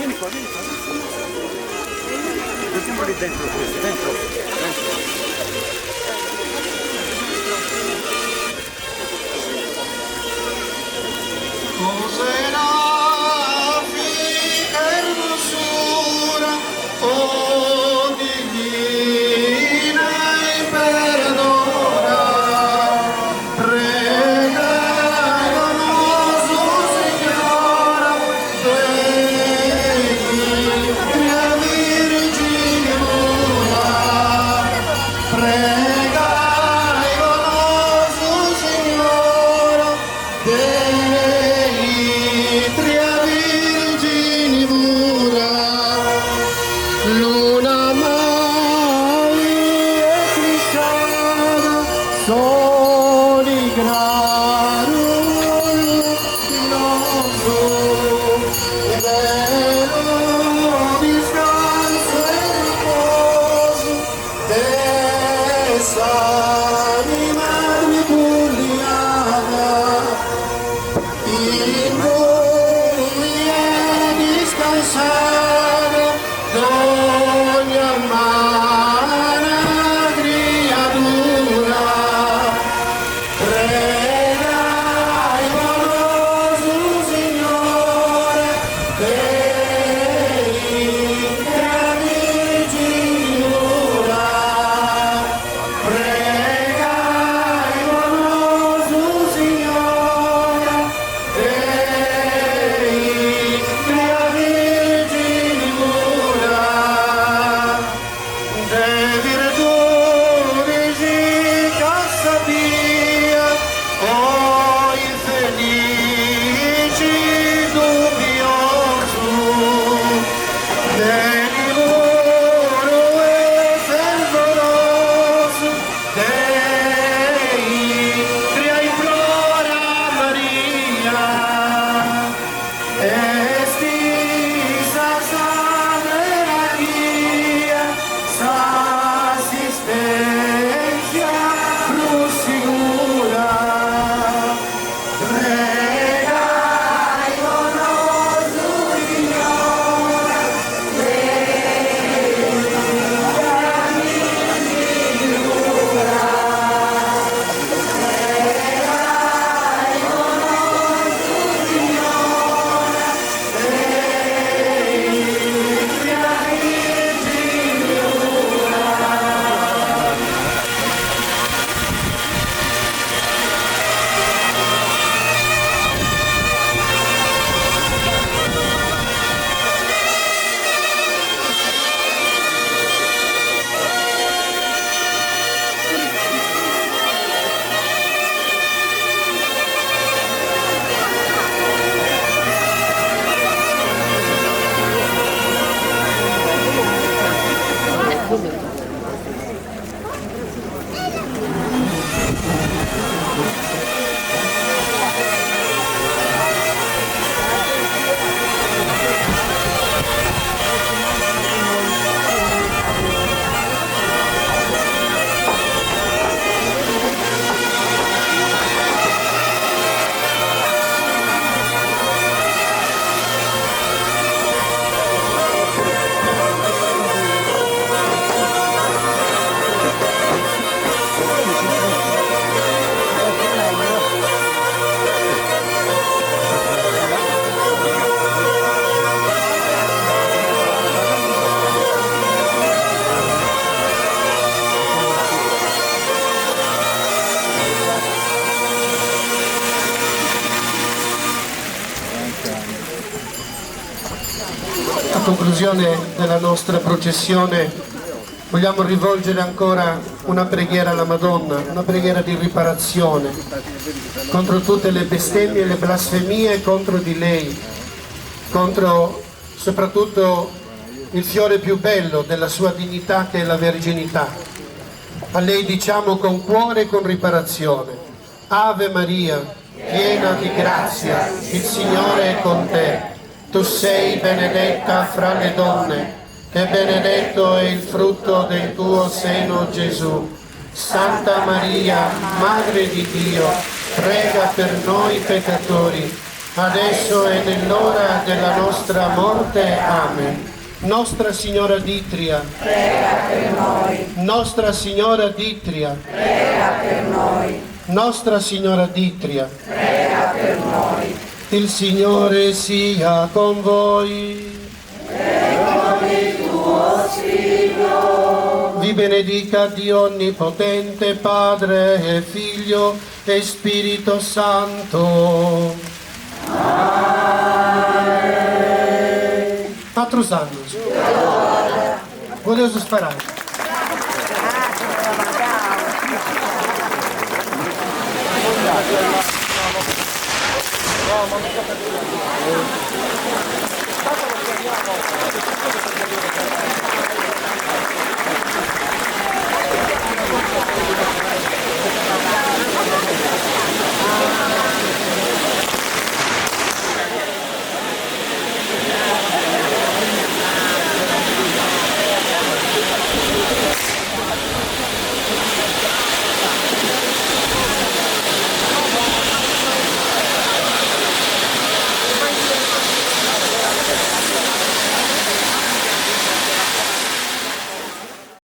Vieni qua, vieni qua. Mettiamo lì dentro questo, dentro. A conclusione della nostra processione vogliamo rivolgere ancora una preghiera alla Madonna, una preghiera di riparazione contro tutte le bestemmie e le blasfemie contro di lei, contro soprattutto il fiore più bello della sua dignità, che è la verginità. A lei diciamo con cuore e con riparazione: Ave Maria, piena di grazia, il Signore è con te. Tu sei benedetta fra le donne e benedetto è il frutto del tuo seno, Gesù. Santa Maria, Madre di Dio, prega per noi peccatori, adesso e nell'ora della nostra morte. Amen. Nostra Signora d'Itria, prega per noi. Nostra Signora d'Itria, Prega per noi. Nostra Signora d'Itria. Prega per noi. Il Signore sia con voi. Vi benedica Dio Onnipotente, Padre e Figlio e Spirito Santo. Patrus Annus. Volevo sparare. No, ma non